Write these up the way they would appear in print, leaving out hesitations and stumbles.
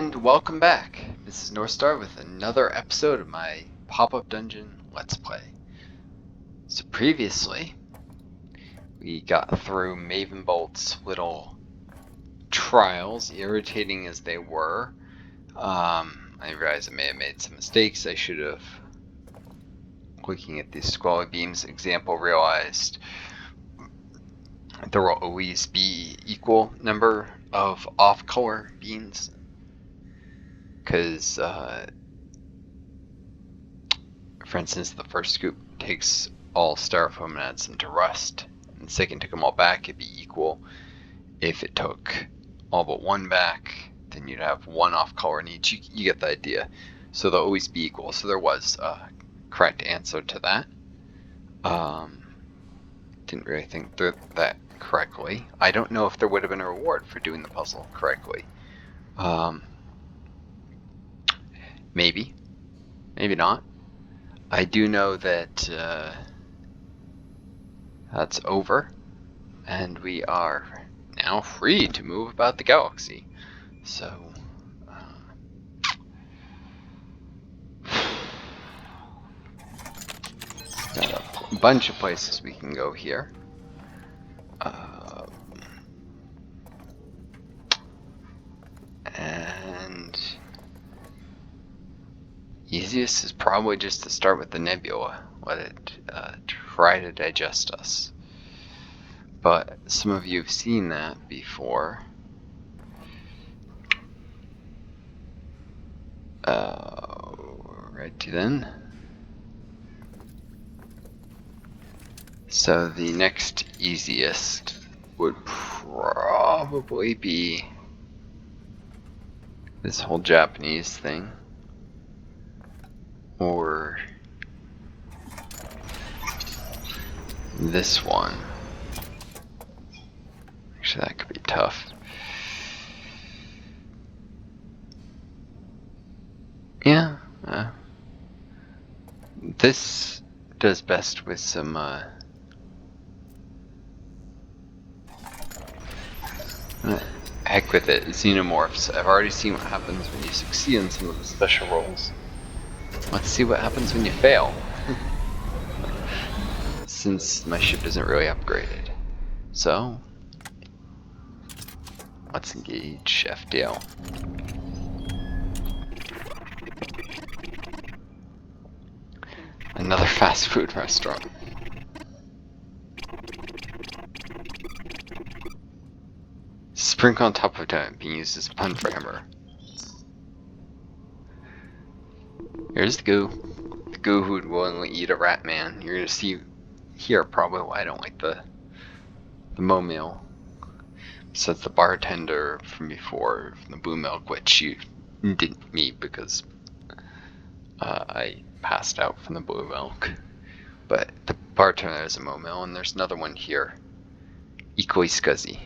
And welcome back. This is Northstar with another episode of my Pop-Up Dungeon Let's Play. So previously, we got through Maven Bolt's little trials, irritating as they were. I realized I may have made some mistakes. I should have, looking at the squally beams example, realized there will always be equal number of off-color beans. Because, for instance, the first scoop takes all styrofoam and adds them to rust, and the second took them all back, it'd be equal. If it took all but one back, then you'd have one off color in each. You get the idea. So they'll always be equal. So there was a correct answer to that. Didn't really think through that correctly. I don't know if there would have been a reward for doing the puzzle correctly. Maybe. Maybe not. I do know that that's over, and we are now free to move about the galaxy. So, got a bunch of places we can go here. And easiest is probably just to start with the nebula, let it try to digest us. But some of you have seen that before. Righty then. So the next easiest would probably be this whole Japanese thing. Or this one. Actually, that could be tough. Yeah, this does best with some heck with it, xenomorphs. I've already seen what happens when you succeed in some of the special roles. Let's see what happens when you fail. Since my ship isn't really upgraded. So, let's engage FDL. Another fast food restaurant. Sprinkle on top of it being used as a pun for hammer. Here's the goo. The goo who would willingly eat a rat man. You're gonna see here probably why I don't like the mobile. So it's the bartender from before, from the Blue Milk, which you didn't meet because I passed out from the Blue Milk. But the bartender is a mobile, and there's another one here, equally scuzzy.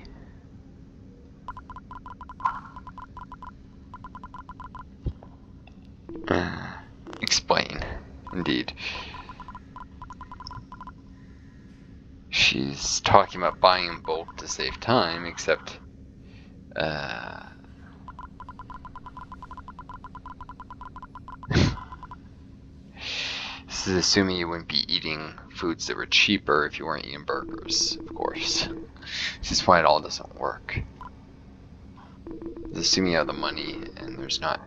Explain, indeed. She's talking about buying in bulk to save time, except this is assuming you wouldn't be eating foods that were cheaper if you weren't eating burgers, of course. This is why it all doesn't work. It's assuming you have the money and there's not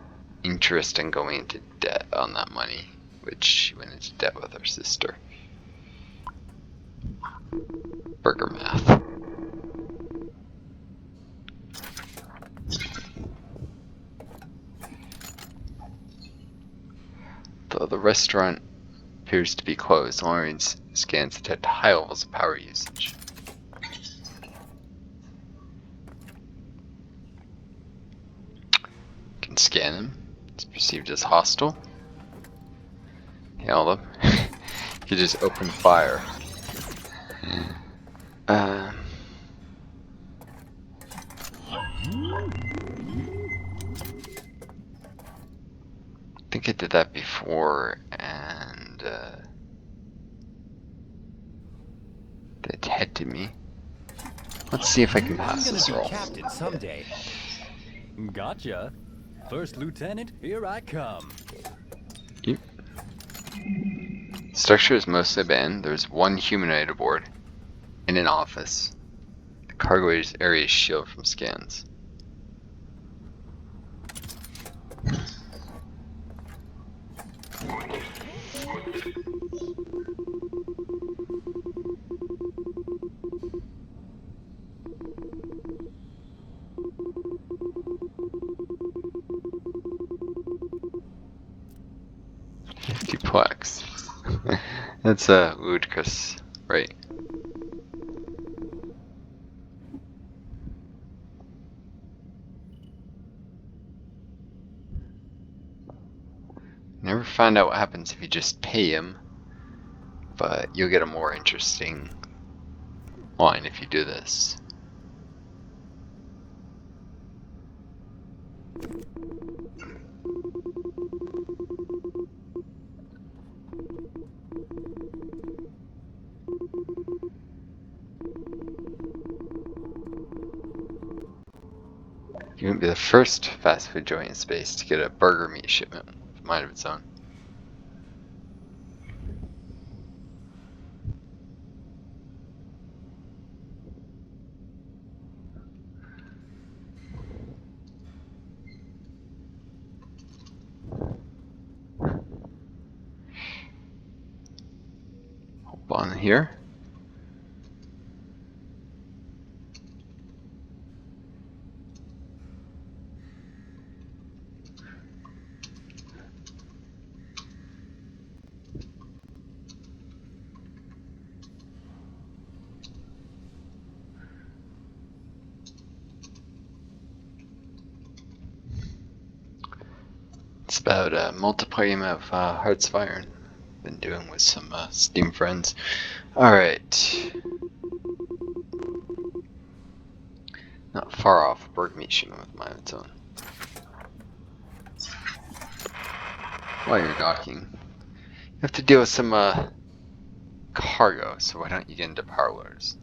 interest in going into debt on that money, which she went into debt with her sister. Burger math. Though the restaurant appears to be closed, Lauren scans detect high levels of power usage. You can scan him. It's perceived as hostile. Hail them. You could just open fire. I think I did that before, and they head me. Let's see if I can pass this roll. Captain someday. Gotcha. First Lieutenant, here I come. Yep. Structure is mostly abandoned. There's one humanoid aboard in an office. The cargo area is shielded from scans. Duplex. That's ludicrous, right? Never find out what happens if you just pay him, but you'll get a more interesting line if you do this. You wouldn't be the first fast food joint in space to get a burger meat shipment with mind of its own. Hop on here. It's about multiplying of Hearts of Iron. Been doing with some Steam friends. Alright. Not far off, burger meat shipment with mind of its own. While you're docking, you have to deal with some cargo, so why don't you get into parlors?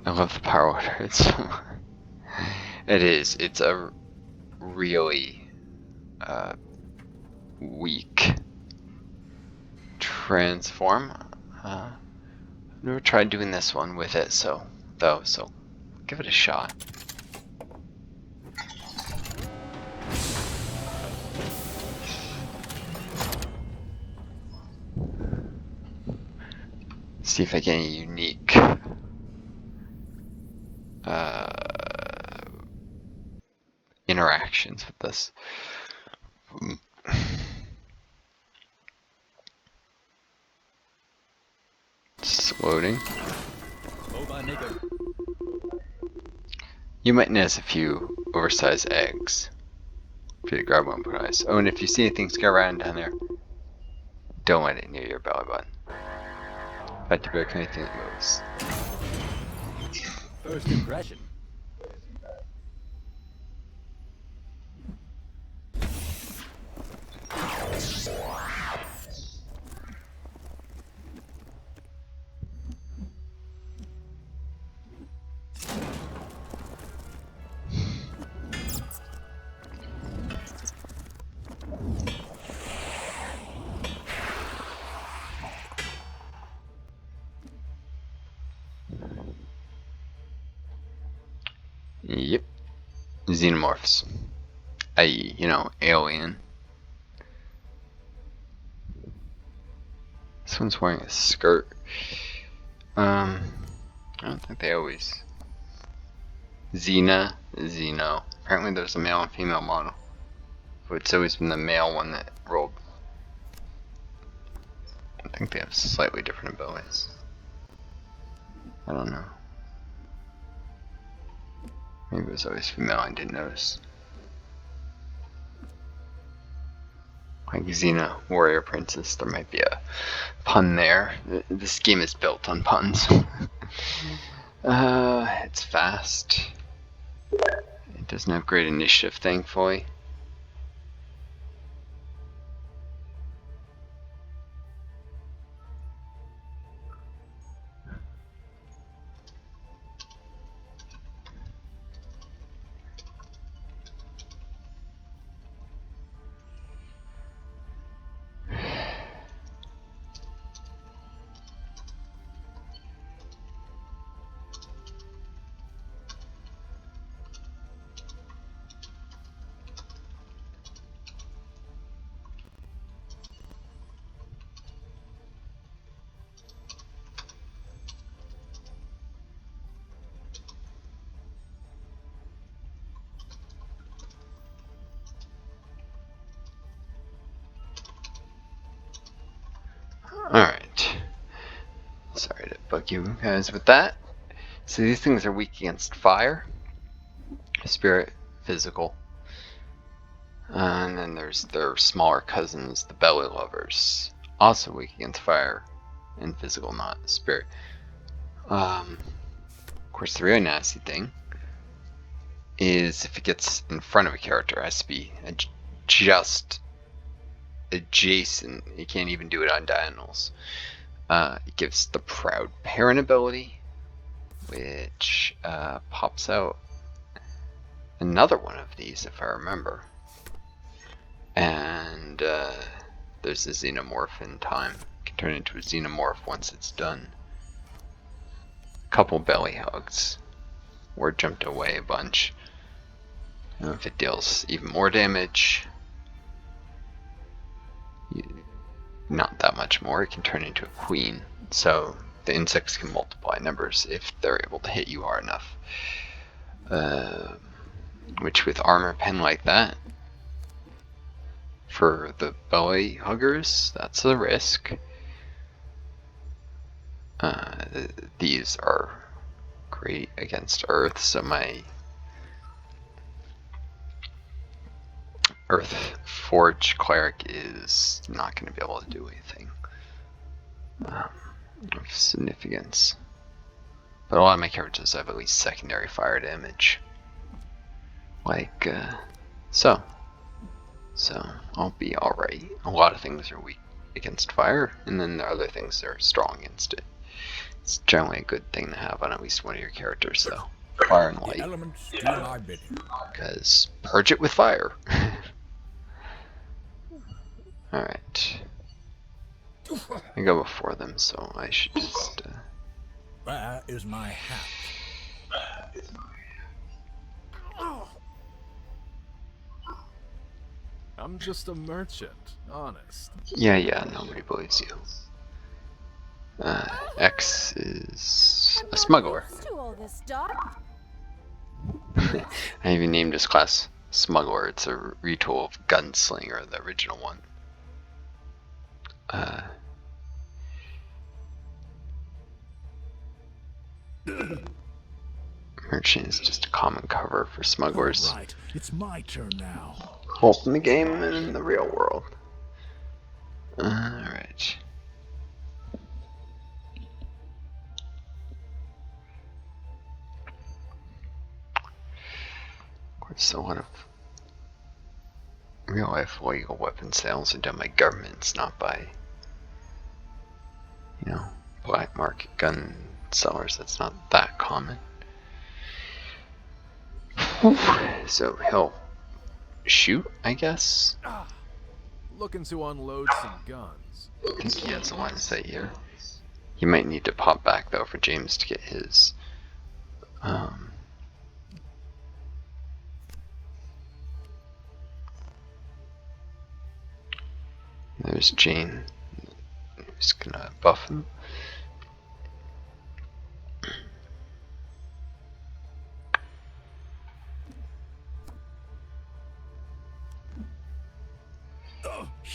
I love the power water. It's a really weak transform. I've never tried doing this one with it, so give it a shot. See if I get any unique interactions with this. Just loading. You might notice a few oversized eggs. For you to grab one and put on ice. Oh, and if you see anything scare around down there, don't let it near your belly button. In fact, you better kill anything that moves. First impression. Yep. Xenomorphs. I.e., alien. This one's wearing a skirt. I don't think they always. Xeno. Apparently there's a male and female model. But it's always been the male one that rolled. I think they have slightly different abilities. I don't know. Maybe it was always female, I didn't notice. Like Xena, Warrior Princess, there might be a pun there. This game is built on puns. It's fast. It doesn't have great initiative, thankfully. help you guys with that. So these things are weak against fire, spirit, physical. And then there's their smaller cousins, the belly lovers, also weak against fire and physical, not spirit. Of course, the really nasty thing is if it gets in front of a character, it has to be just adjacent. You can't even do it on diagonals. It gives the Proud Parent ability, which pops out another one of these, if I remember. And there's a xenomorph in time. It can turn into a xenomorph once it's done. A couple belly hugs, or jumped away a bunch. And if it deals even more damage, not that much more, it can turn into a queen. So the insects can multiply numbers if they're able to hit you hard enough. Which with armor pen like that, for the belly huggers, that's a risk. These are great against Earth, so my Earth Forge Cleric is not going to be able to do anything of significance. But a lot of my characters have at least secondary fire damage. Like, so I'll be alright. A lot of things are weak against fire, and then the other things are strong against it. It's generally a good thing to have on at least one of your characters, though. Fire and light. Because purge it with fire. Alright. I go before them, so I should just... Where is my hat? I'm just a merchant, honest. Yeah, nobody believes you. X is a smuggler. I even named his class Smuggler. It's a retool of Gunslinger, the original one. Merchant is just a common cover for smugglers. Right, it's my turn now. Both in the game and in the real world. Alright. Of course, a lot of real life legal weapon sales are done by governments, not by, black market gun sellers. That's not that common. So he'll shoot, I guess. Looking to unload some guns. I think he has a line of sight here. He might need to pop back though for James to get his. There's Jane. Who's gonna buff him.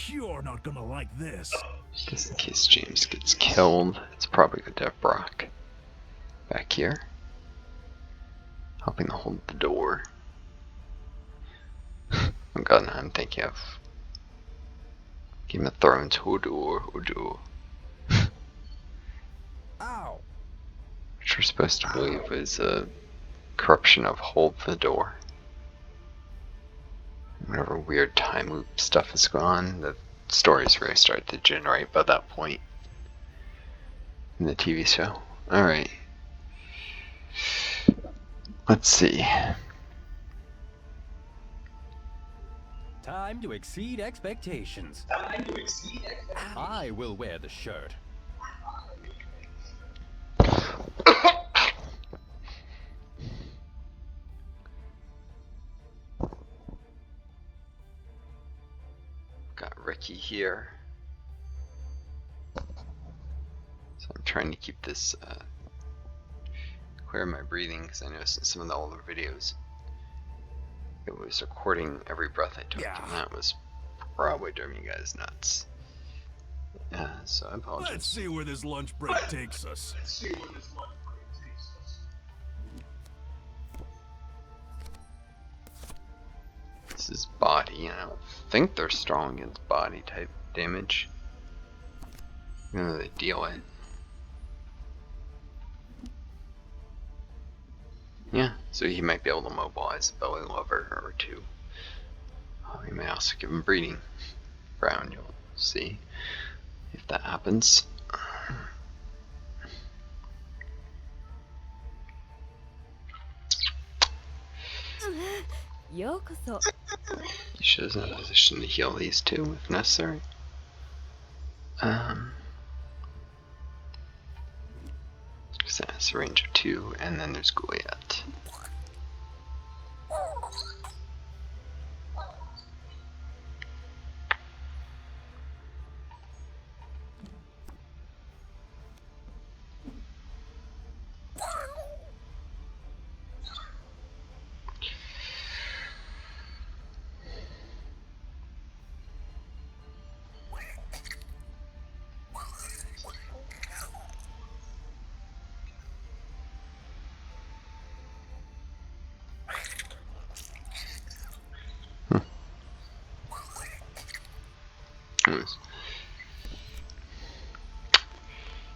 You're not gonna like this. Just in case James gets killed, it's probably good to have Brock back here, helping to hold the door. Oh god, now I'm thinking of Game of Thrones. Hodor. Ow! Which we're supposed to believe is a corruption of hold the door. Whatever weird time loop stuff is going on, the stories really start to generate by that point in the TV show. Alright. Let's see. Time to exceed expectations. I will wear the shirt. Got Ricky here. So I'm trying to keep this clear my breathing, because I noticed in some of the older videos it was recording every breath I took, and that was probably driving you guys nuts. So I apologize. Let's see where this lunch break takes us. This is body. I don't think they're strong against body type damage. They deal it. Yeah, so he might be able to mobilize a belly lover or two. We may also give him breeding round. You'll see if that happens. He should is in a position to heal these two if necessary. So that's a range of 2, and then there's Gouliet.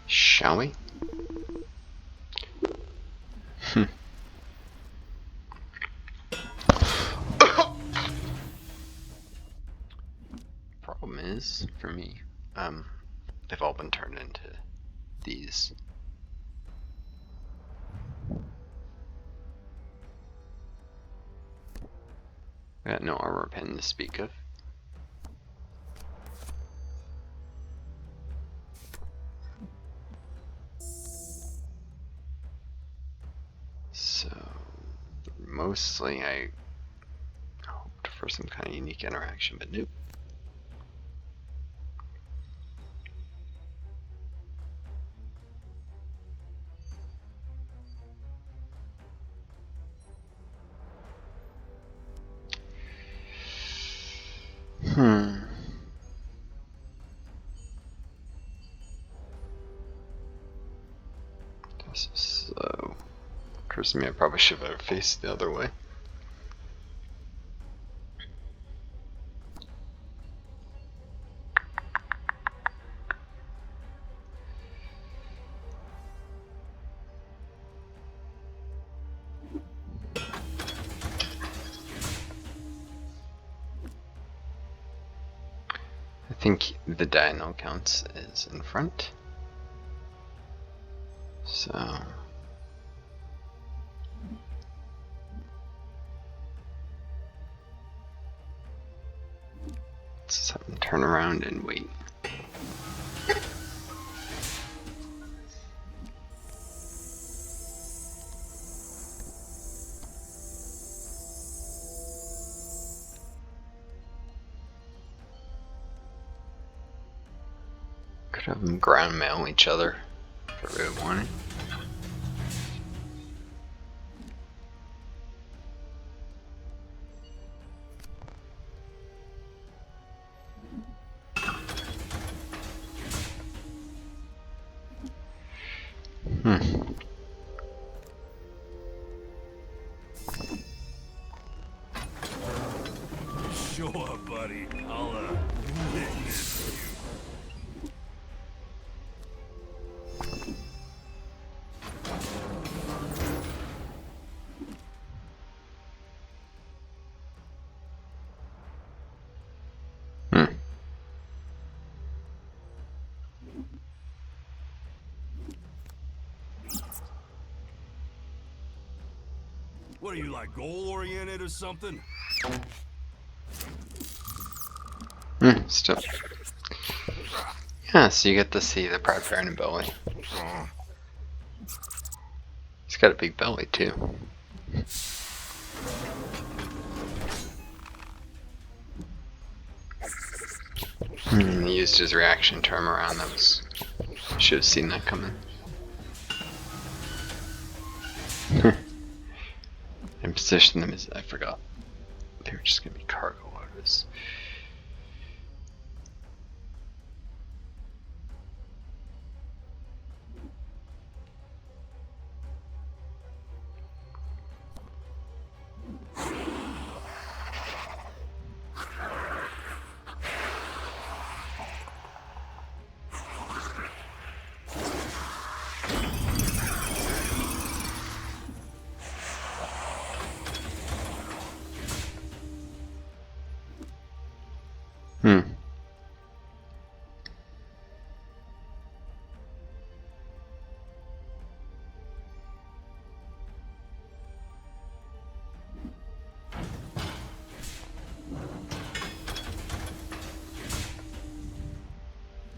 Shall we? Problem is, for me, they've all been turned into these. I got no armor pen to speak of. So, mostly I hoped for some kind of unique interaction, but nope. This is slow. Occurs to me I probably should have faced the other way. I think the diagonal counts is in front. So let's have them turn around and wait. Could have them ground mail each other if I really wanted. Sure, buddy. I'll witness you. What are you, like, goal-oriented or something? Still. Yeah, so you get to see the proud parent and belly. He's got a big belly too. He used his reaction term around those. Should have seen that coming. And position them as I forgot. They were just gonna be cargo loaders. Hmm.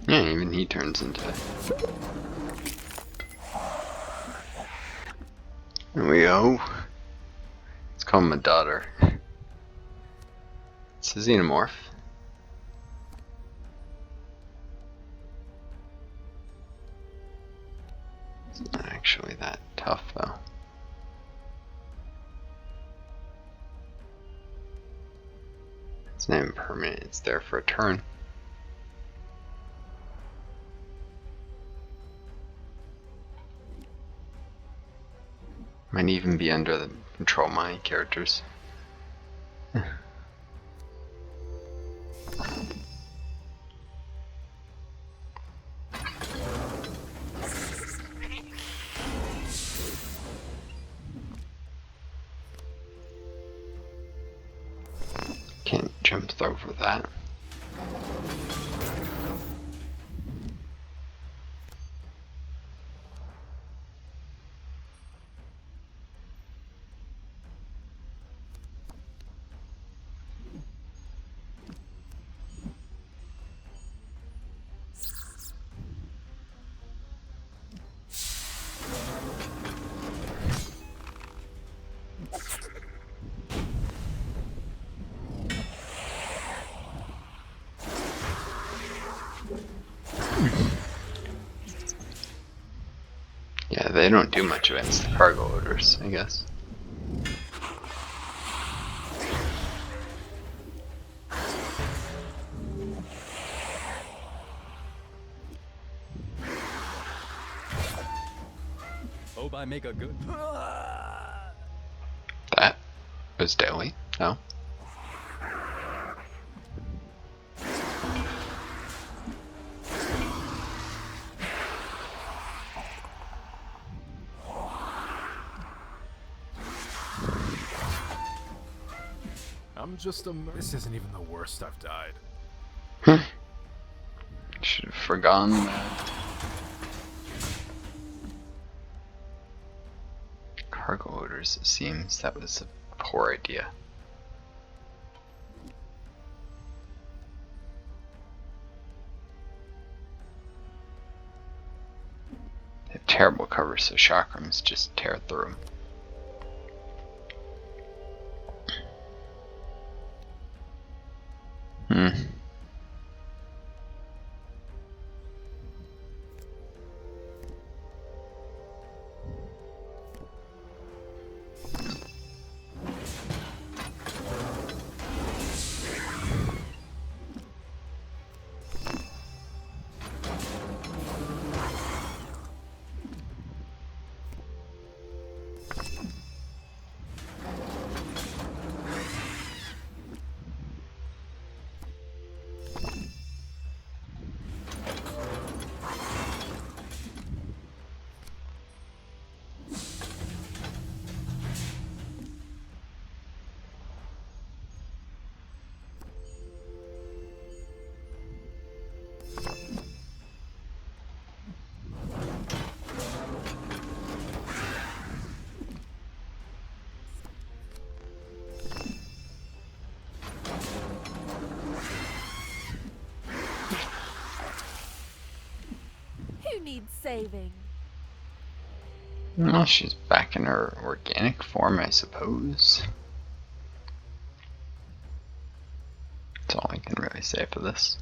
Yeah, even he turns into... There we go. Let's call him a daughter. It's a xenomorph. It's not actually that tough, though. It's not even permanent, it's there for a turn. Might even be under the control my characters. Can't jump over that. Yeah, they don't do much against the cargo loaders, I guess. Hope I make a good. That was deadly. No. I'm just a. This isn't even the worst I've died. Should have forgone that. Cargo loaders, it seems. That was a poor idea. They have terrible cover, so chakrams just tear through them. Who needs saving? Well, she's back in her organic form, I suppose. That's all I can really say for this.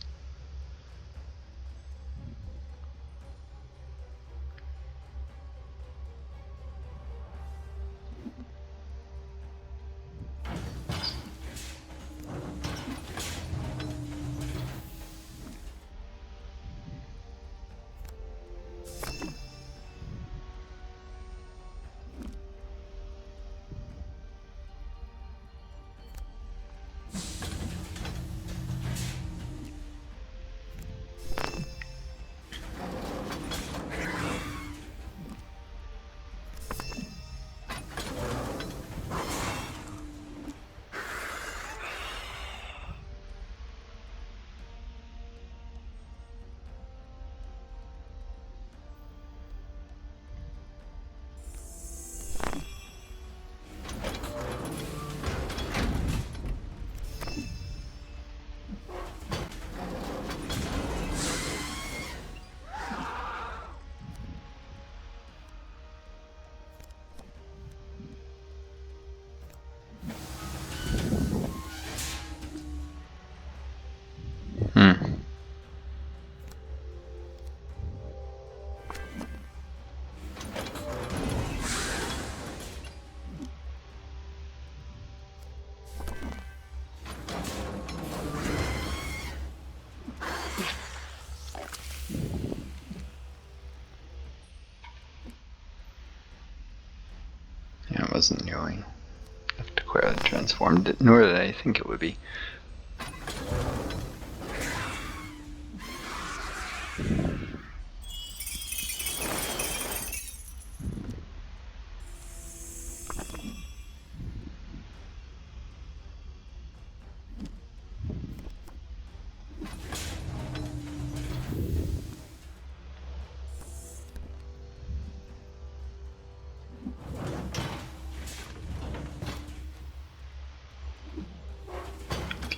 wasn't nearly enough to clear the transformed, nor did I think it would be.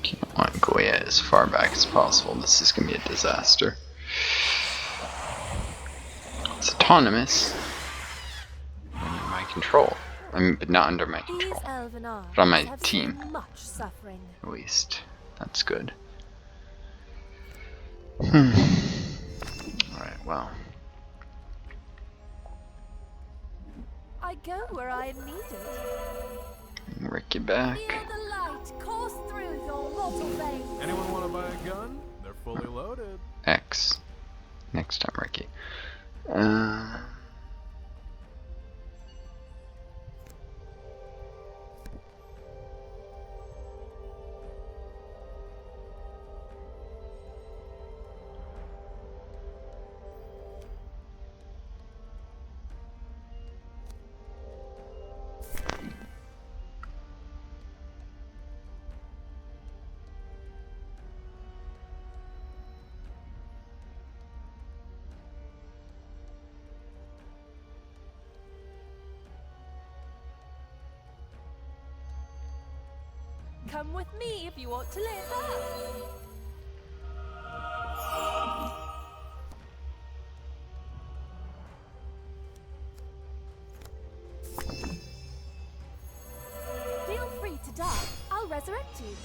Can't want Goya as far back as possible. This is going to be a disaster. It's autonomous. Under my control. I mean, but not under my control. These elven But on my have team, seen much suffering. at least. That's good. Alright, well. I go where I am needed. Rick you back. Feel the light course through your mortal veins. Anyone want to buy a gun? They're fully loaded. X. Next time, Ricky. Come with me if you want to live. Feel free to die. I'll resurrect you.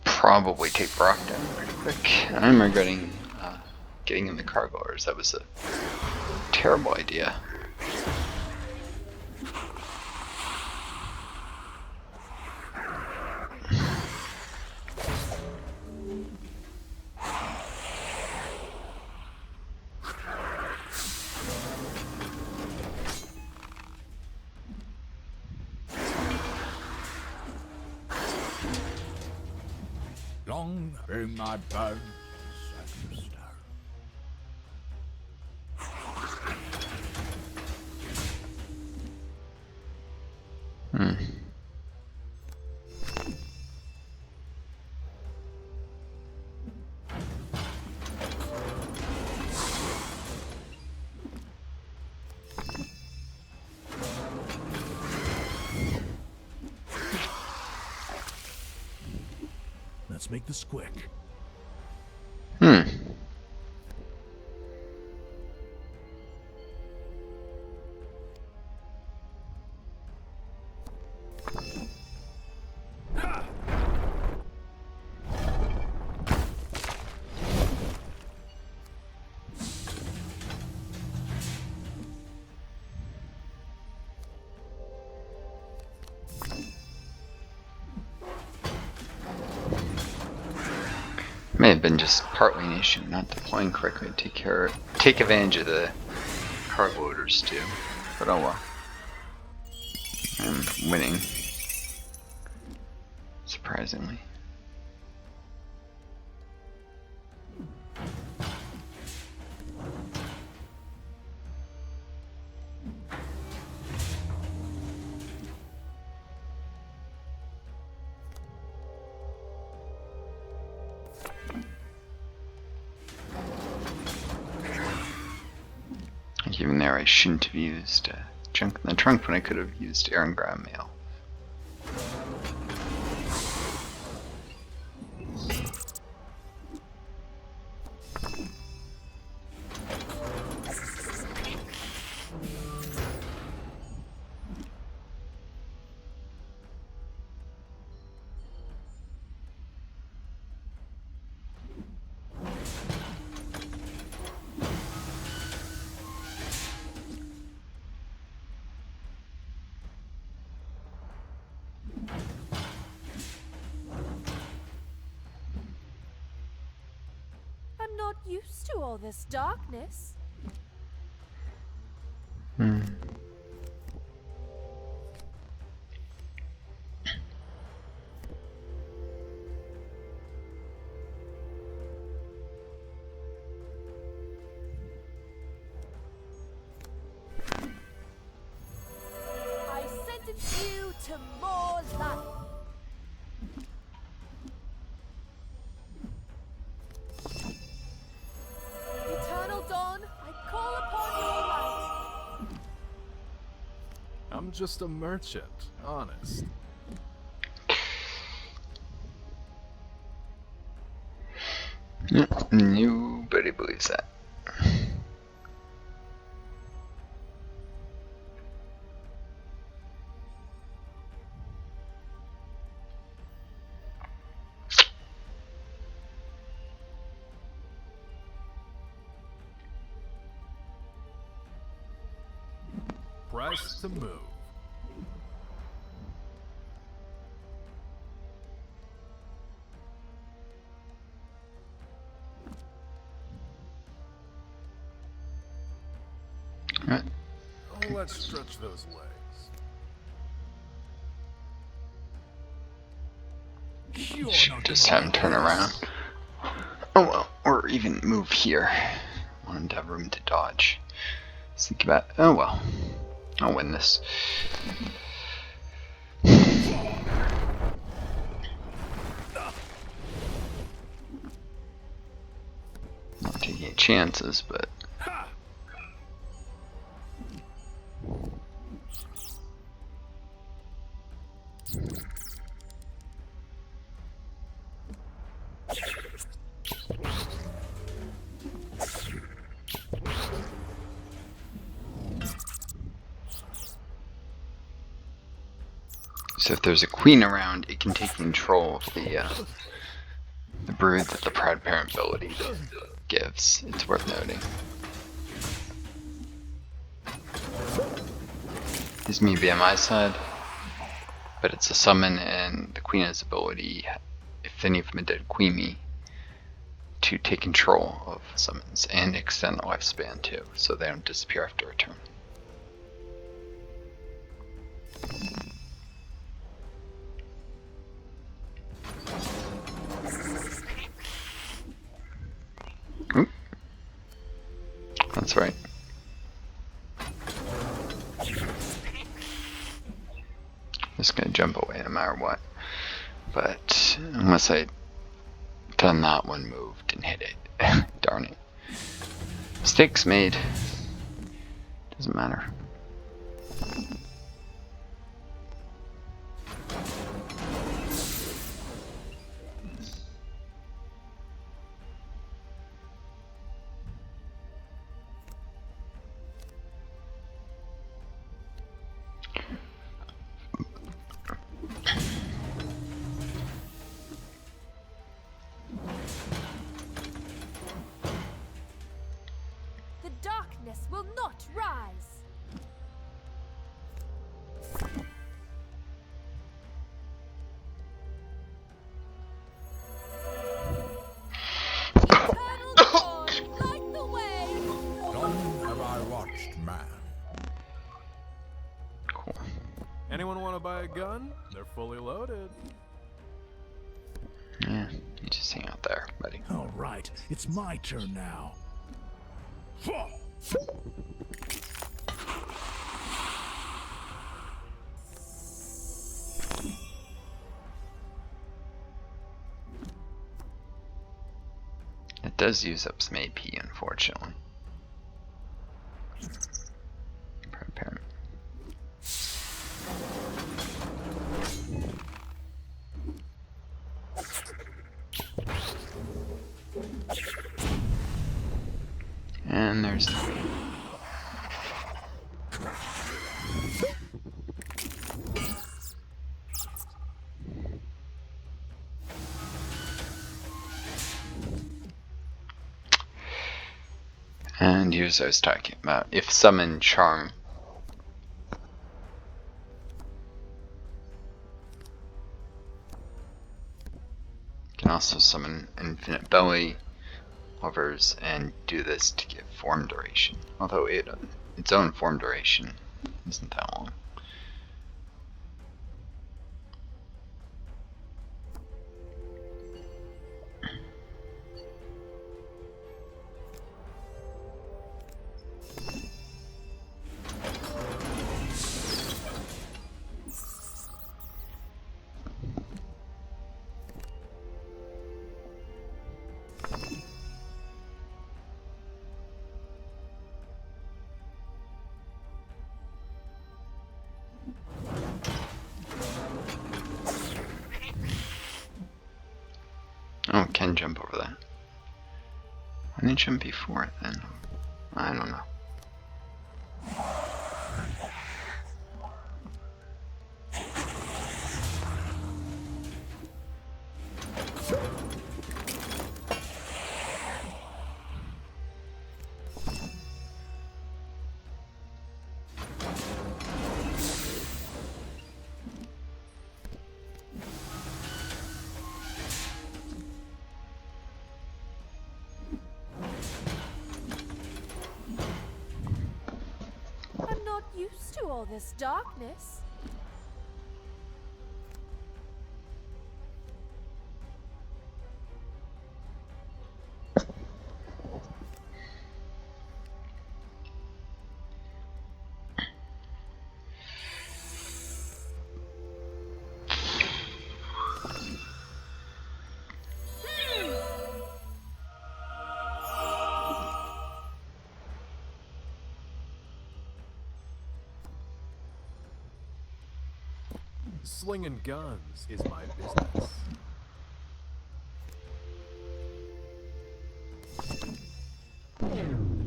Probably take Brock down pretty quick. And I'm regretting getting in the cargo orders. That was a terrible idea. Long in my bed, sacristan. Let's make this quick. May have been just partly an issue, not deploying correctly to take advantage of the cargo orders too. But oh well. I'm winning. Surprisingly. Even there, I shouldn't have used junk in the trunk when I could have used Aaron Graham mail. I'm not used to all this darkness. to more life. Eternal dawn, I call upon your light. I'm just a merchant, honest. Nobody believes that. Price to move. Alright. Oh, let's stretch those legs. Should just have him turn around. Oh well, or even move here. I want him to have room to dodge. Let's think about. Oh well, I'll win this. Not taking any chances, but. So if there's a queen around, it can take control of the brood that the proud parent ability gives. It's worth noting. His me be on my side, but it's a summon, and the queen has ability, if any of them are dead, queen me, to take control of summons and extend the lifespan too, so they don't disappear after a turn. Oop. That's right. Just gonna jump away no matter what. But unless I done that one move, didn't hit it. Darn it. Mistakes made. Doesn't matter. The darkness will not rise. Eternal dawn, light the way. Long have I watched man. Cool. Anyone want to buy a gun? They're fully loaded. Yeah, you just hang out there, buddy. All right, it's my turn now. It does use up some AP, unfortunately. Proud parent. And there's the queen. And here's what I was talking about. If summon charm, you can also summon infinite belly, hovers, and do this to get form duration. Although its own form duration isn't that long. Oh, can jump over that. Why didn't jump before it then? I don't know. I'm not used to all this darkness. Slinging guns is my business.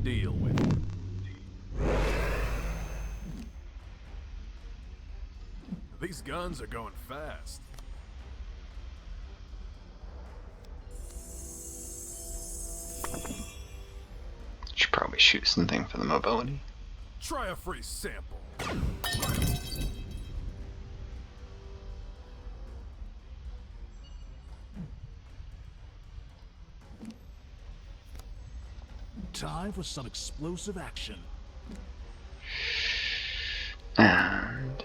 Deal with it. These guns are going fast. Should probably shoot something for the mobility. Try a free sample. Time for some explosive action. And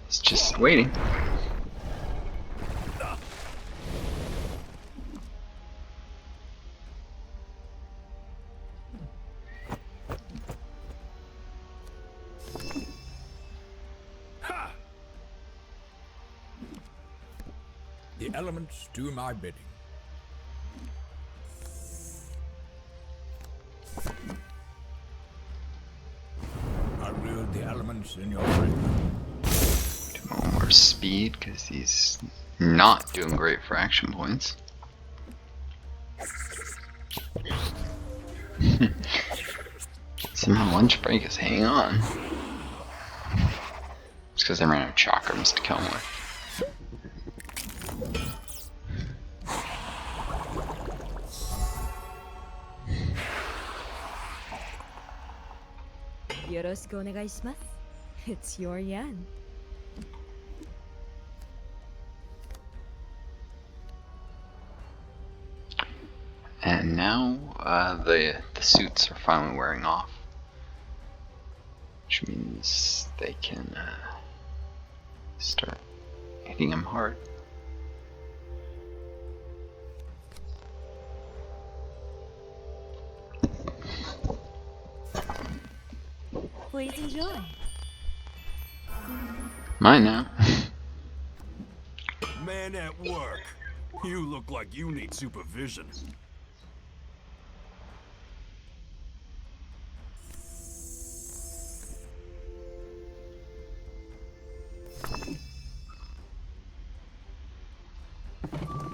it's just waiting. The elements do my bidding. I wield the elements in your favor. Do more speed because he's not doing great for action points. Somehow lunch break is hanging on. It's because I ran out of chakrams to kill him with. It's your yen. And now the suits are finally wearing off, which means they can start hitting him hard. Please enjoy. Mine now. Man at work. You look like you need supervision.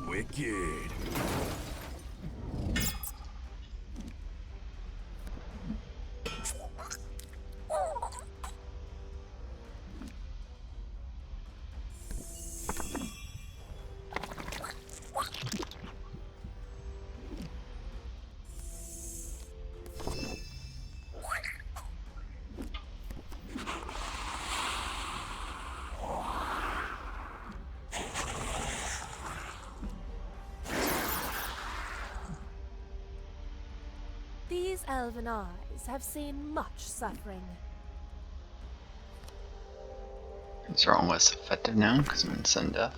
Wicked. These elven eyes have seen much suffering. These are all less effective now because I'm in sudden death.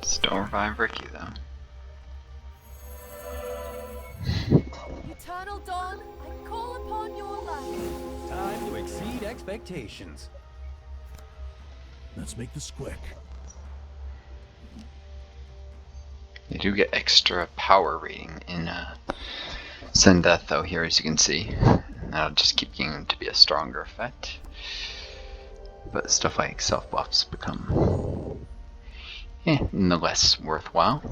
Still revive Ricky though. Eternal Dawn, I call upon your light. Time to exceed expectations. Let's make this quick. They do get extra power rating in Sudden Death though here, as you can see. That'll just keep getting them to be a stronger effect. but stuff like self buffs become no less worthwhile.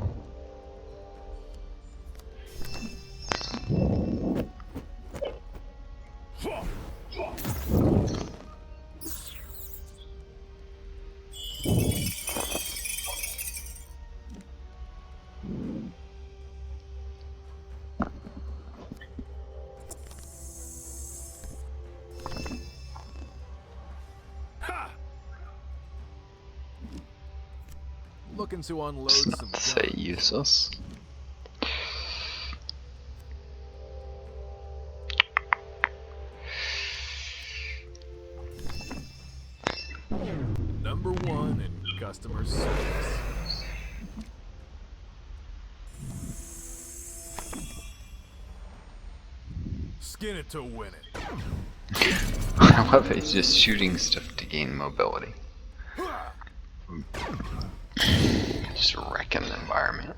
Looking to unload It's some not to say guns. useless. Number 1 in customer service. Skin it to win it. I love it, he's just shooting stuff to gain mobility. Just wrecking the environment.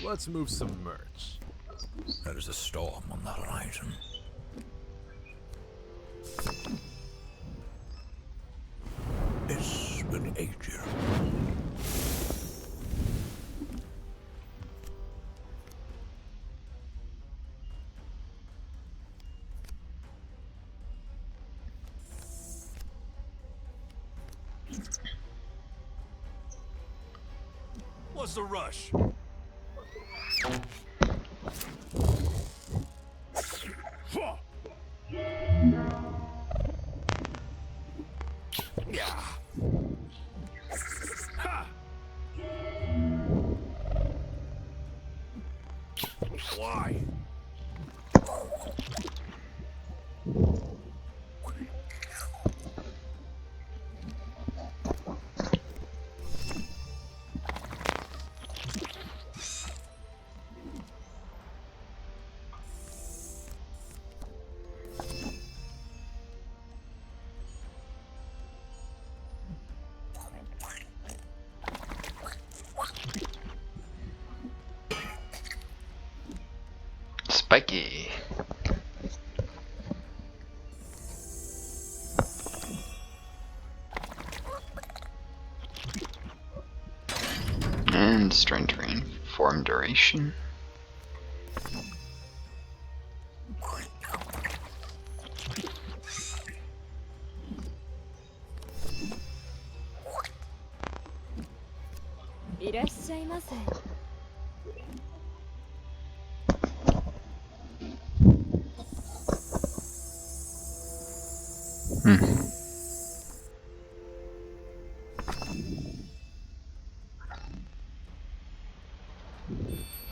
Let's move some merch. There is a storm on the horizon. This will aid you. What's the rush? Yeah. Ha. Why? Spiky. And strength reform duration. Irashaimase.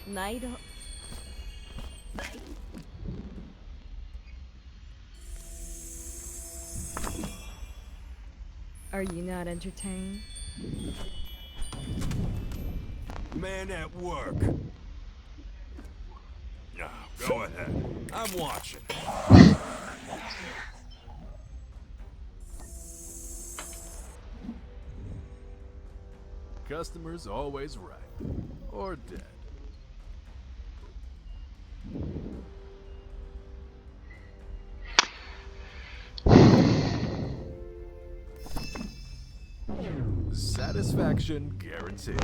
Maido. Are you not entertained? Man at work. No, go ahead. I'm watching. Customer's always right. Or dead. Satisfaction guaranteed.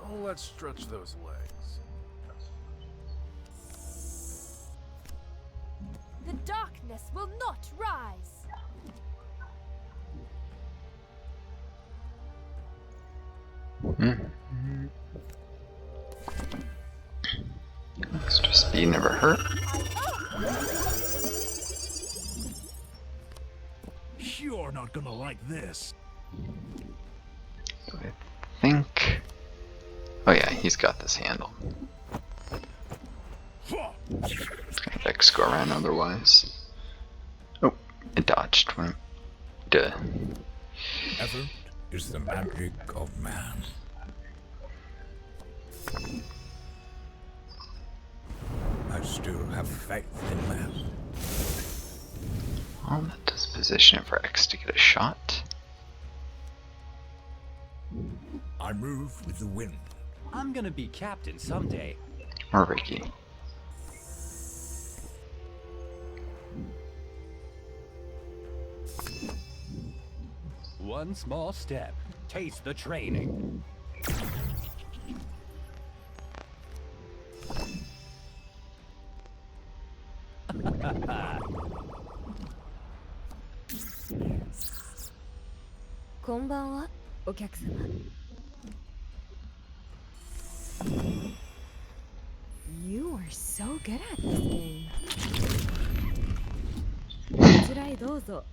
Oh, let's stretch those legs. The darkness will not rise. Extra speed never hurt. You're not gonna like this. I think. Oh yeah, he's got this handle. Vex go around otherwise. Oh, it dodged when. Duh. Effort is the magic of man. I still have faith in man. Well, that does position it for X to get a shot. I move with the wind. I'm gonna be captain someday. Or Ricky. one small step. Taste the training. こんばんは、お客様。You are so good at this game. こちらへどうぞ。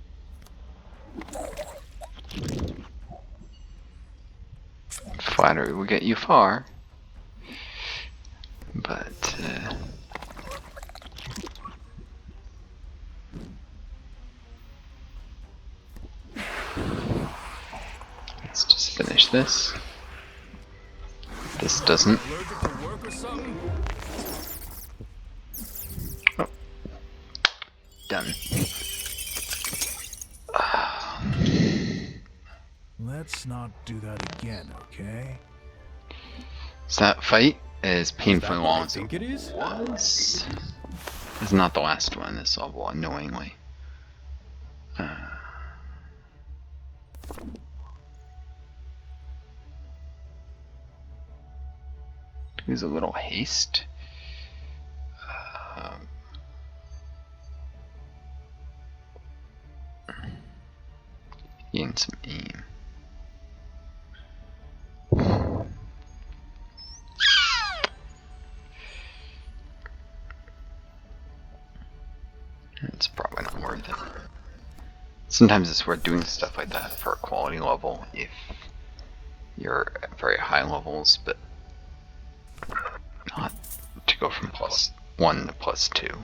Flattery will get you far, but let's just finish this. This doesn't. Allergic to work or something? Oh. Done. Let's not do that again, okay? So that fight is painfully Is that what I long as think it it is? was. It's not the last one in this level, annoyingly. Use a little haste. Gain some aim. It's probably not worth it. Sometimes it's worth doing stuff like that for a quality level if you're at very high levels, but not to go from +1 to +2.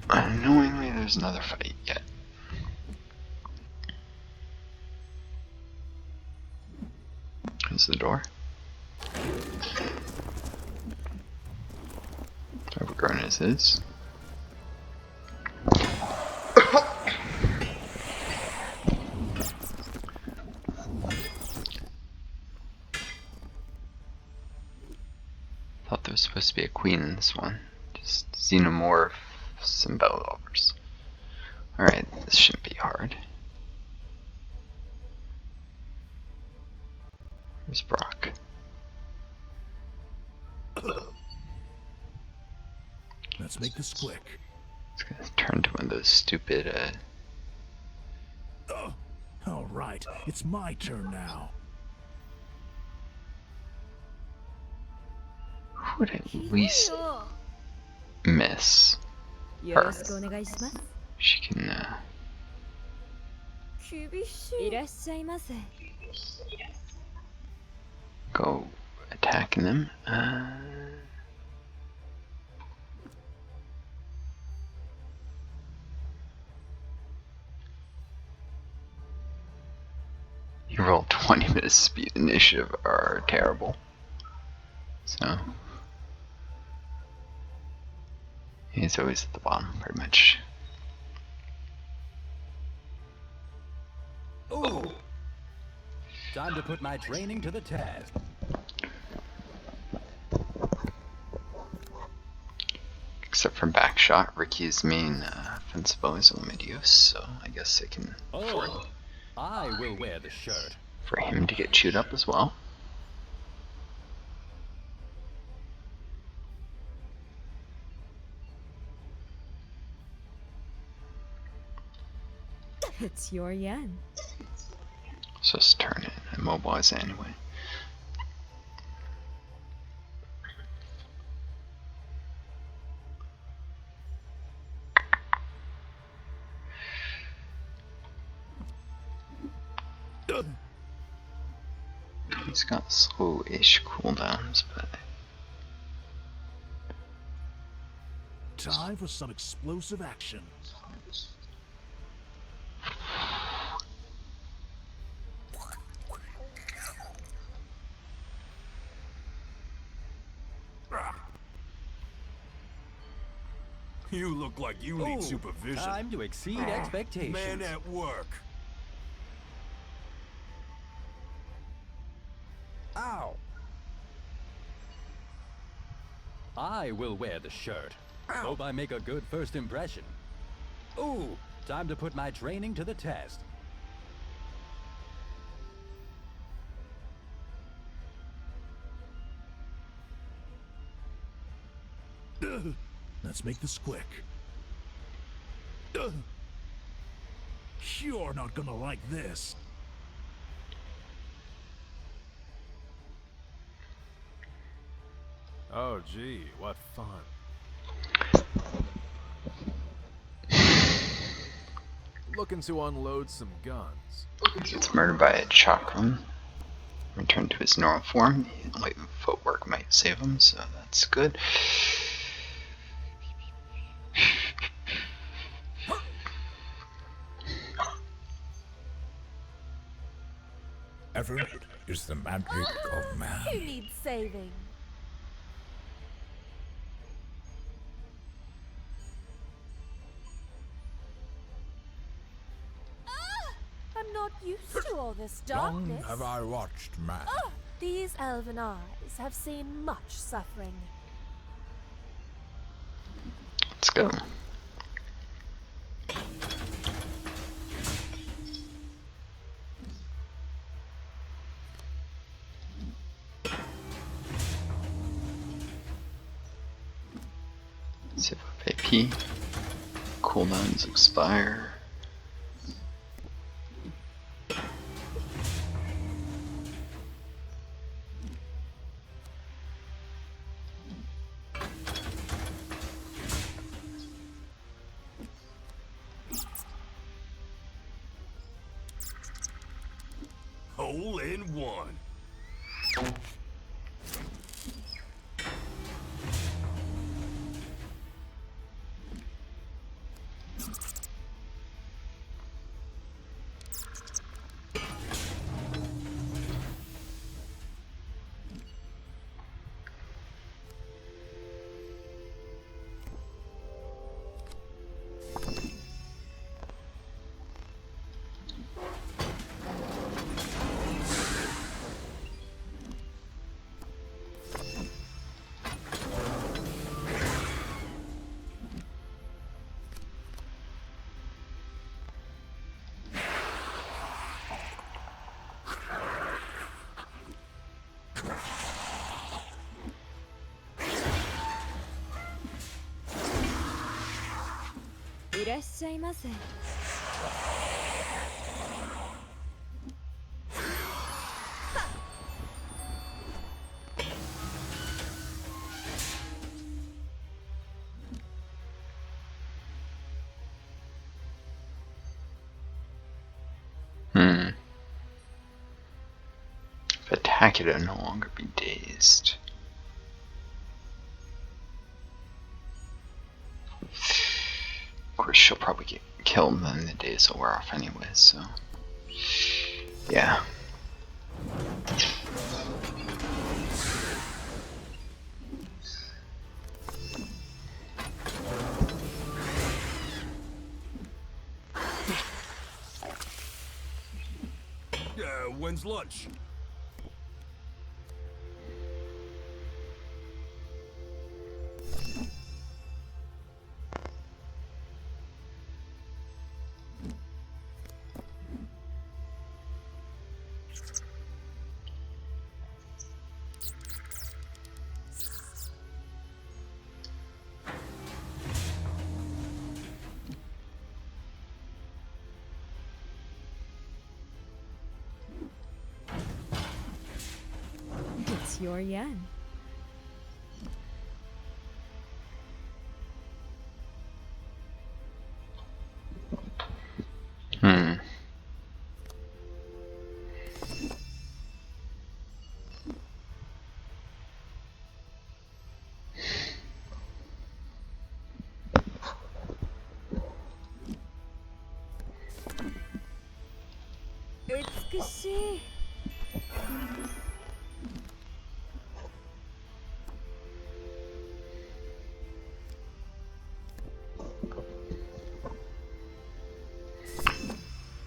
Unknowingly, there's another fight yet. There's the door. Overgrown as is. Thought there was supposed to be a queen in this one. Just xenomorph some bell lovers. Alright, this shouldn't be hard. Where's Brock? Let's make this quick. It's gonna turn to one of those stupid, All right, it's my turn now. who would at least miss? よろしくお願いします。 She can, 厳しい。いらっしゃいませ。 go attacking them. You rolled 20 minutes speed initiative are terrible. So he's always at the bottom, pretty much. Ooh. Time to put my training to the test. Except for backshot, Ricky's main offensive bow is limited use, so I guess I can afford I will wear the shirt. for him to get chewed up as well. It's your yen. So just turn it and immobilize it anyway. He's got slow-ish cooldowns, but Time for some explosive action. You look like you need Ooh, supervision. time to exceed expectations. Man at work. Ow. I will wear the shirt. Hope I make a good first impression. Ooh, time to put my training to the test. Let's make this quick. You're not gonna like this. Oh, gee, what fun. Looking to unload some guns. Gets murdered by a chakram. Returned to his normal form. Light footwork might save him, so that's good. Effort is the magic of man. Who needs saving? I'm not used to all this Long darkness. have I watched man. These elven eyes have seen much suffering. Let's go. Save up AP. Cooldowns expire. Hole in one. If attack it, it'll no longer be dazed. Of course, she'll probably get killed, then the daze will wear off anyway, so. Yeah. When's lunch? It's your yen. It's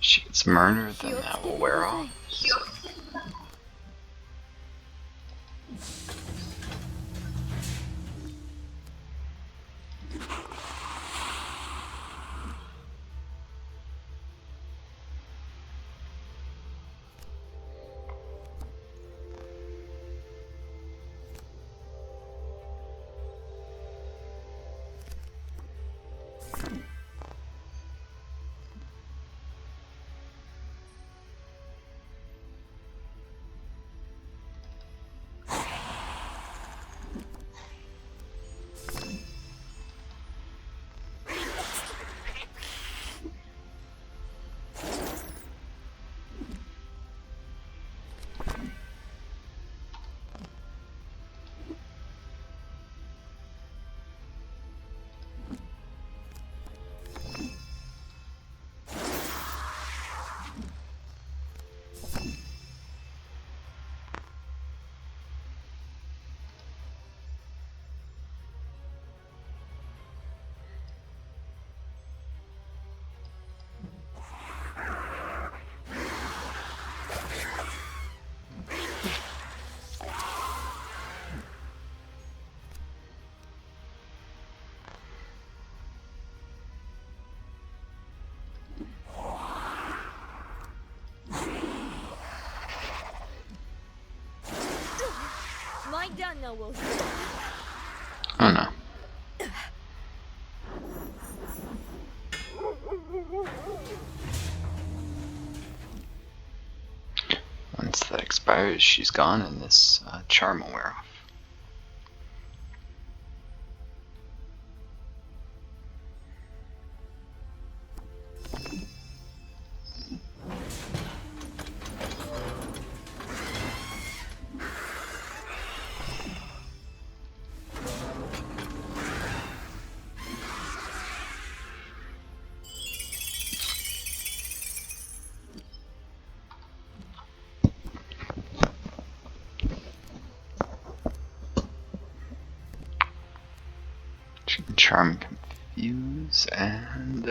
She gets murdered, then that will wear off. Nana will hear. Oh no. Once that expires, she's gone, and this charm will wear off. Charm, confuse, and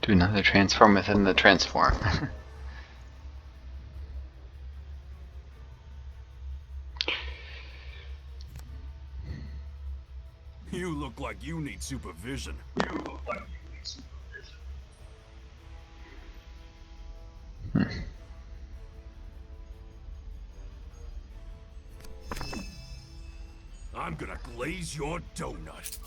do another transform within the transform. You look like you need supervision. I'm gonna glaze your donut.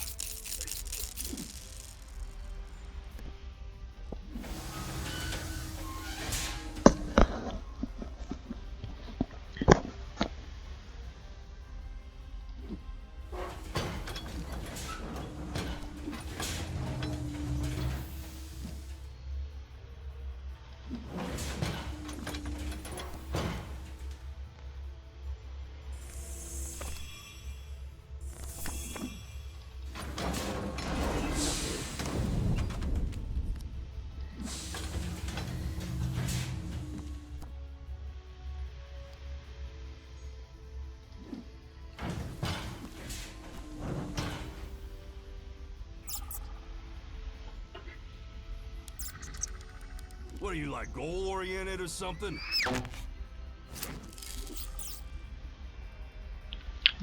What are you, like, goal-oriented or something?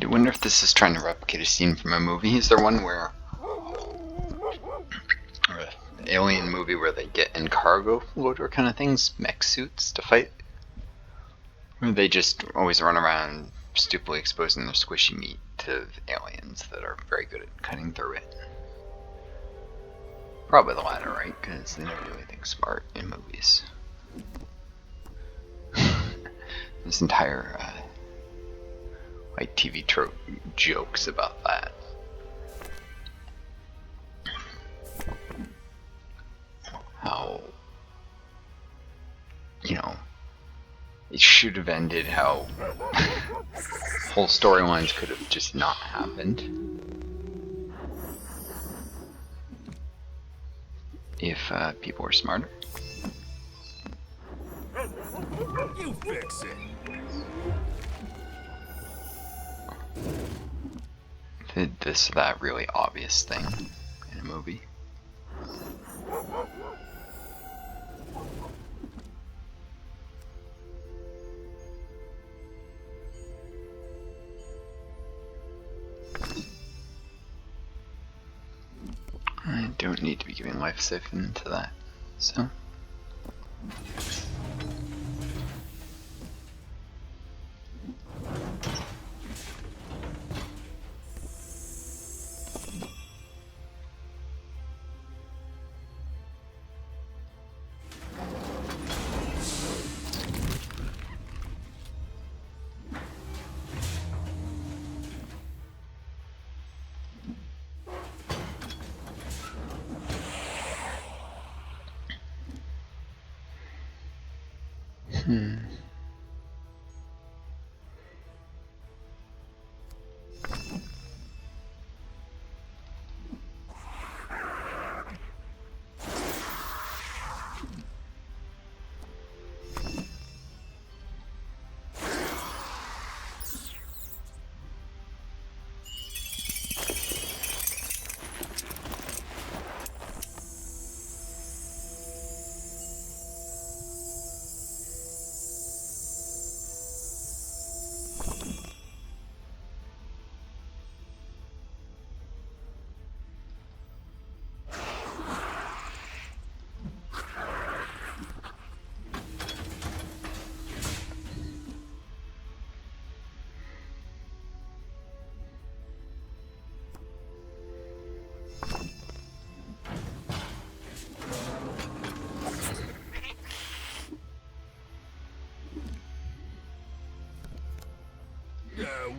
I wonder if this is trying to replicate a scene from a movie. Is there one where, or an alien movie where they get in cargo loader kind of things, mech suits to fight? Or they just always run around stupidly exposing their squishy meat to aliens that are very good at cutting through it? Probably the latter, right? Because they never do anything smart in movies. This entire like TV trope jokes about that. How, you know, it should have ended, how whole storylines could have just not happened if people were smarter. You fix it. This or that really obvious thing in a movie. I don't need to be giving life siphon to that, so.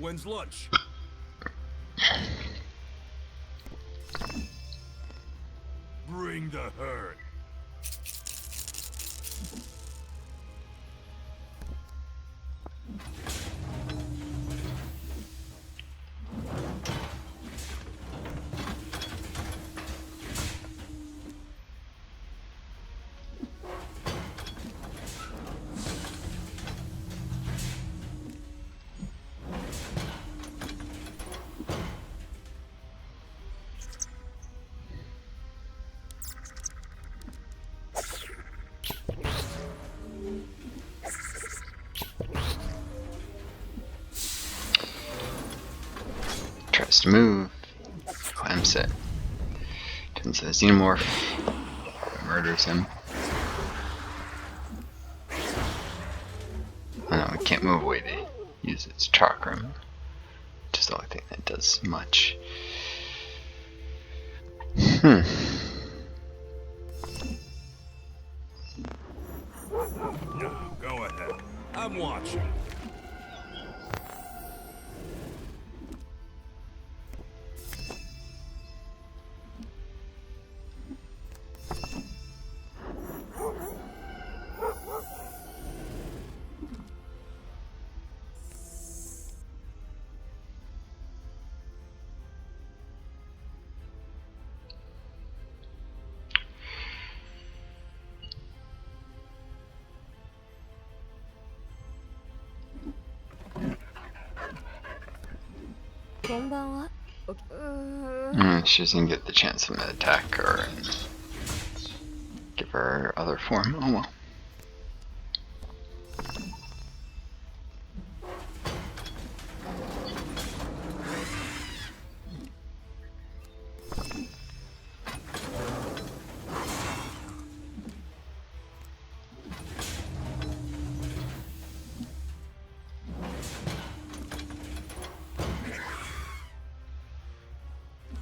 when's lunch? Bring the herd. Tries to move, climbs it. Turns to a xenomorph, murders him. Oh no, it can't move away to use its chakra, which is the only thing that does much. No, go ahead. I'm watching. She doesn't get the chance to attack her and give her her other form. Oh well.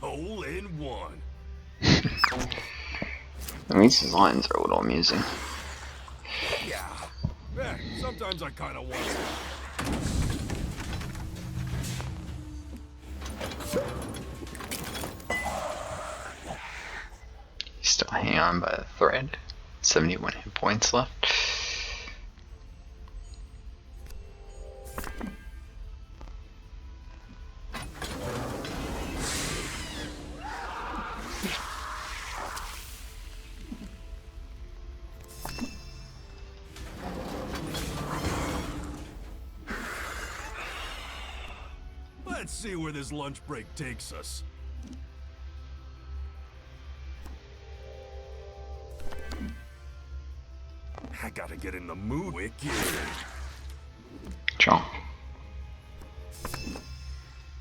Hole in one. At least his lines are a little amusing. Yeah. Sometimes I kind of want it. He's still hanging on by a thread. 71 hit points left. Let's see where this lunch break takes us. I gotta get in the mood wicked. Chomp.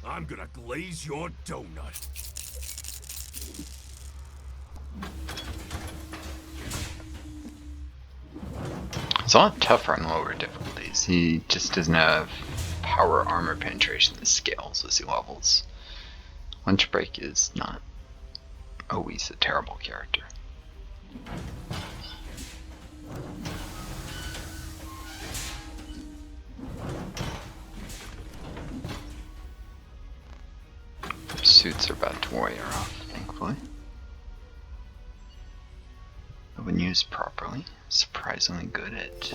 I'm gonna glaze your donut. It's a lot tougher on lower difficulties. He just doesn't have power armor penetration that scales as he levels. Lunch Break is not always a terrible character. Their suits are about to wear off, thankfully. But when used properly, surprisingly good at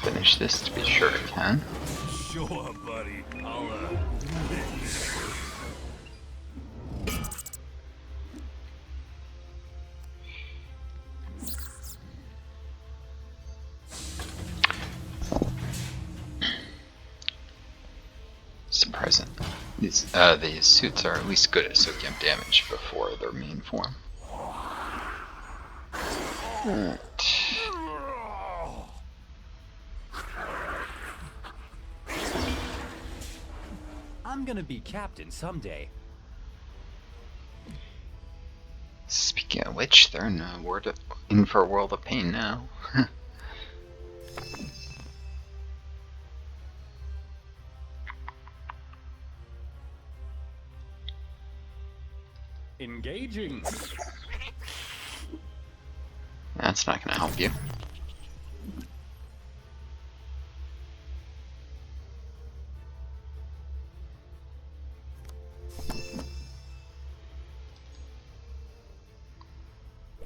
finish this to be sure I can. Sure, buddy. I'll, Surprising. These suits are at least good at soaking up damage before their main form. Right. I'm gonna be captain someday. Speaking of which, they're in for a world of pain now. Engaging. That's not gonna help you.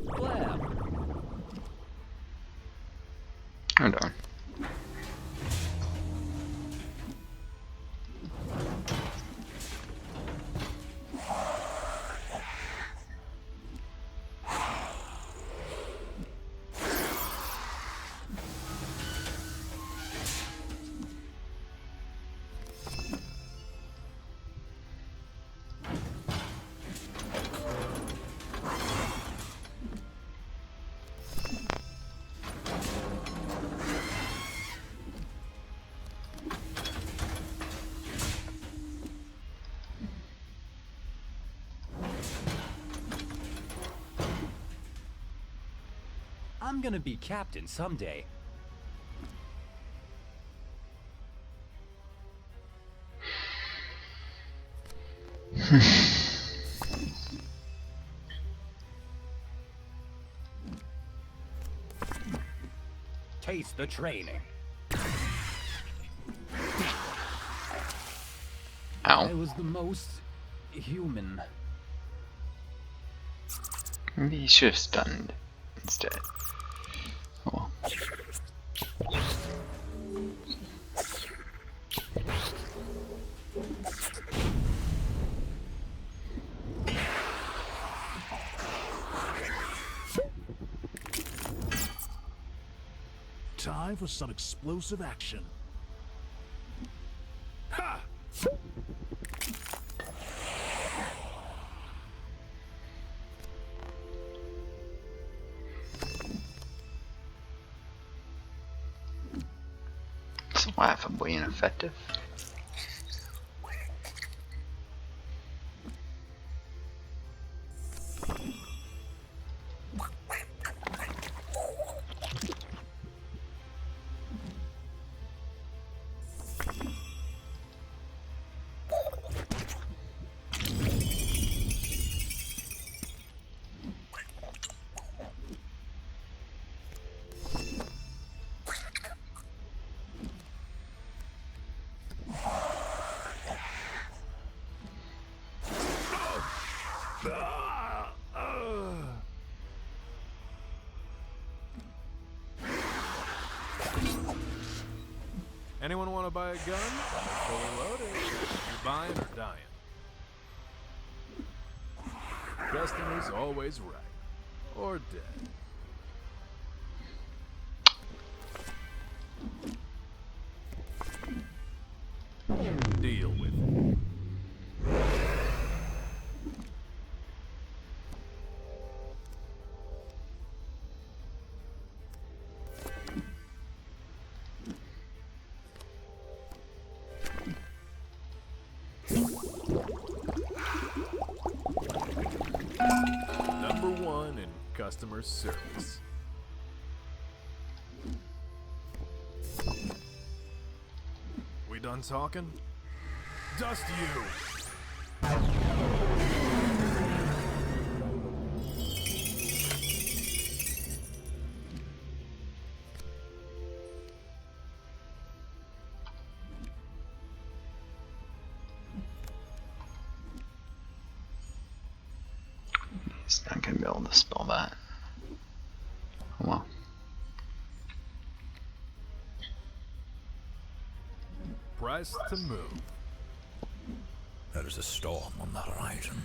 Blam. Oh darn. I'm gonna be captain someday. Taste the training. Ow. I was the most human. Maybe you should have stunned instead. Oh well. Time for some explosive action. Ha! It's laughably ineffective. Anyone want to buy a gun? Fully loaded. You're buying or dying? Customer's always right. Or dead. Deal with it. Number one in customer service. We done talking? Dust you! He's not gonna be able to spell that. Oh well. Press to move. There is a storm on the horizon.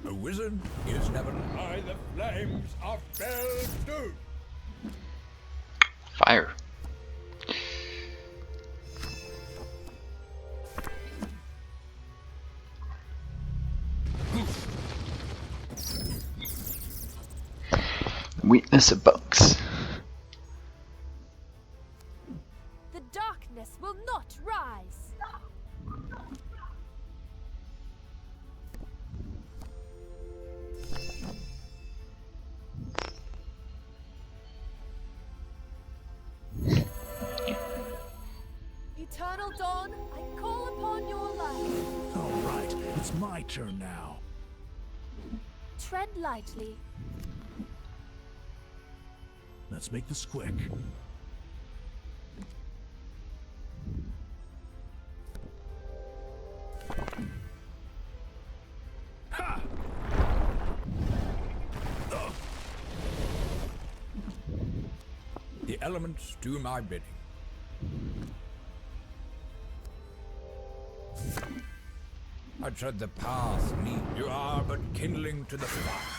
A wizard is never by the flames of fell doom. Fire. Weakness of bugs. The darkness will not rise. Eternal dawn, I call upon your light. All right, it's my turn now. Tread lightly. Let's make this quick. Ha! The elements do my bidding. I tread the path lead. You are but kindling to the fire.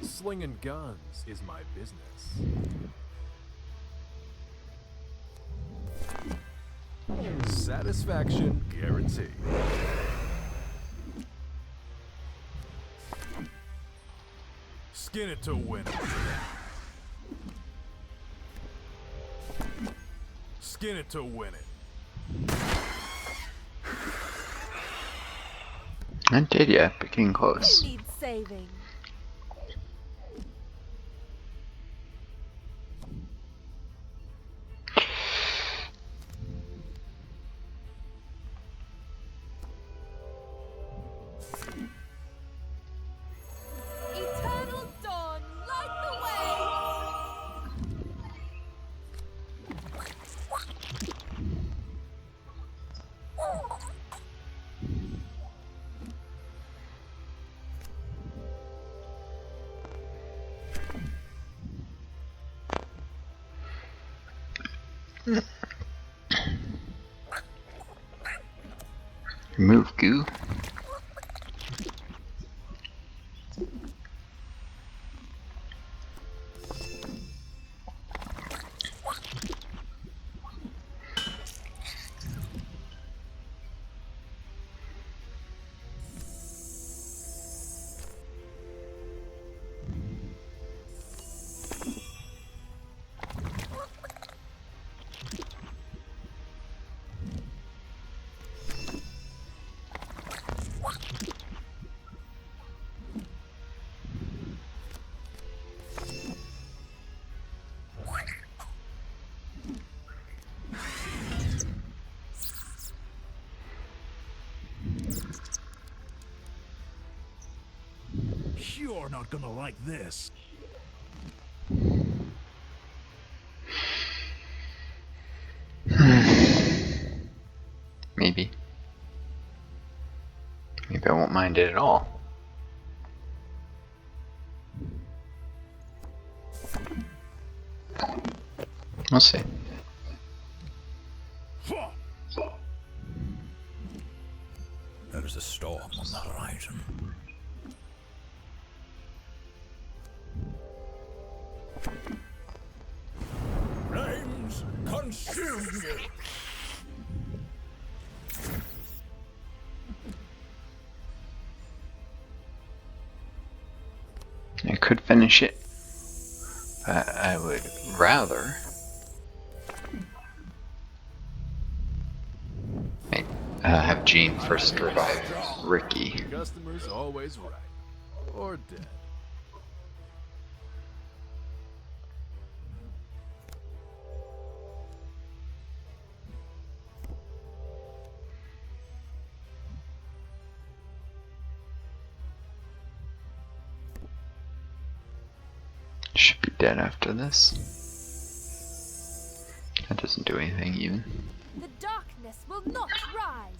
Slinging guns is my business. Satisfaction guaranteed. Skin it to win it. Skin it to win it. I did, yeah, but getting close. They need saving. Eternal dawn, light the way. Remove goo. You're not gonna like this. Maybe. Maybe I won't mind it at all. We'll see. There is a storm on the horizon. Flames consume you! I could finish it, but I would rather have Jean first revive Ricky. Customer's always right. Or dead. Should be dead after this. That doesn't do anything even. The darkness will not rise.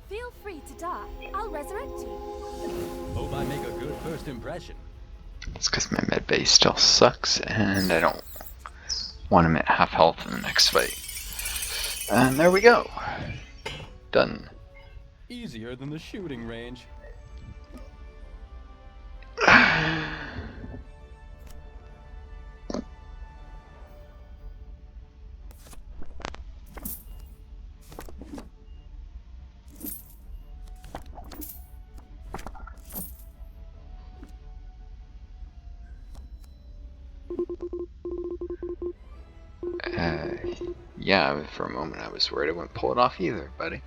Feel free to die. I'll resurrect you. Hope I make a good first impression. It's because my medbay still sucks and I don't want him at half health in the next fight. And there we go. Done. Easier than the shooting range. Yeah, for a moment I was worried I wouldn't pull it off either, buddy.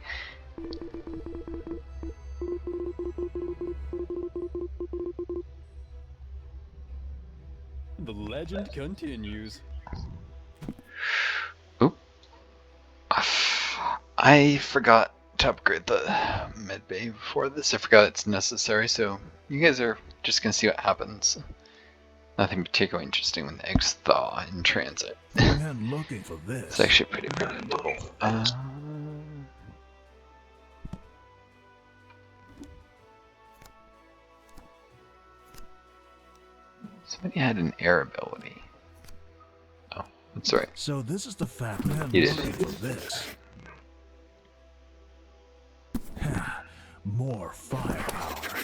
The legend continues. Oop. I forgot to upgrade the medbay before this. I forgot it's necessary, so you guys are just gonna see what happens. Nothing particularly interesting when the eggs thaw in transit. I'm looking for this. It's actually pretty predictable. Somebody had an air ability. Oh, that's right. So this is the fat man He did. looking for this. More firepower.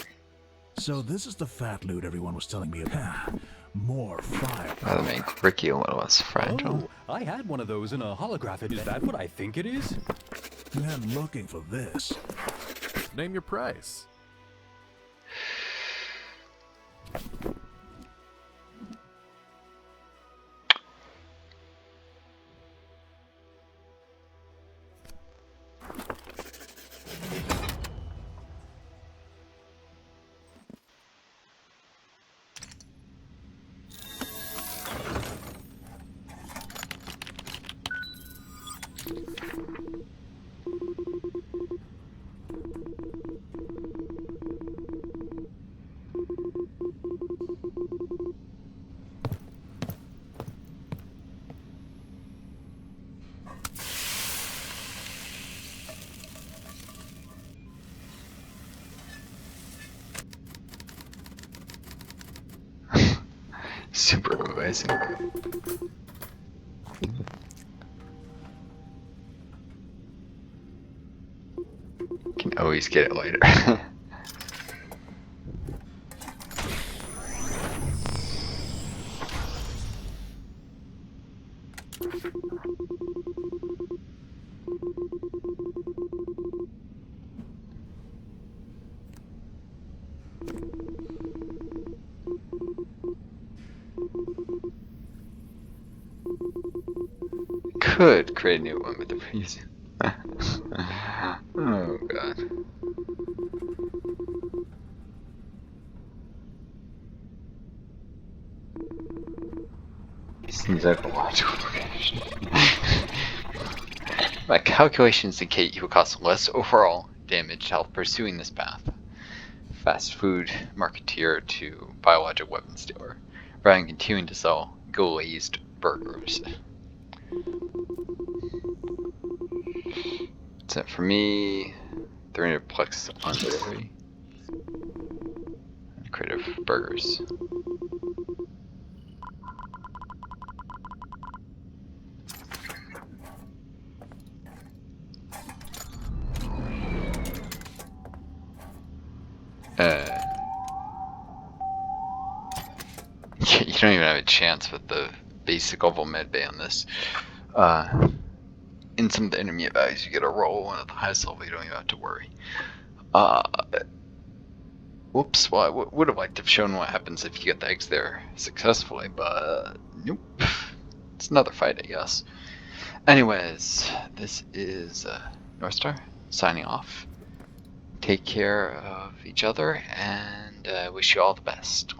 So this is the fat loot everyone was telling me about. More firepower. That'll make Ricky a little less fragile. Oh, I had one of those in a holographic. Is that what I think it is? I'm looking for this. Name your price. Super amazing. Can always get it later. Could create a new one with the previous. Oh god. Seems like a logical progression. My calculations indicate you will cost less overall damage health pursuing this path. Fast food marketeer to biological weapons dealer, rather than continuing to sell glazed burgers. That's it for me. 300 plex on delivery. Creative burgers. You don't even have a chance with the basic level medbay on this. In some of the intermediate values, you get a roll, and at the highest level, you don't even have to worry. Whoops, well, I would have liked to have shown what happens if you get the eggs there successfully, but nope. It's another fight, I guess. Anyways, this is Northstar signing off. Take care of each other, and I wish you all the best.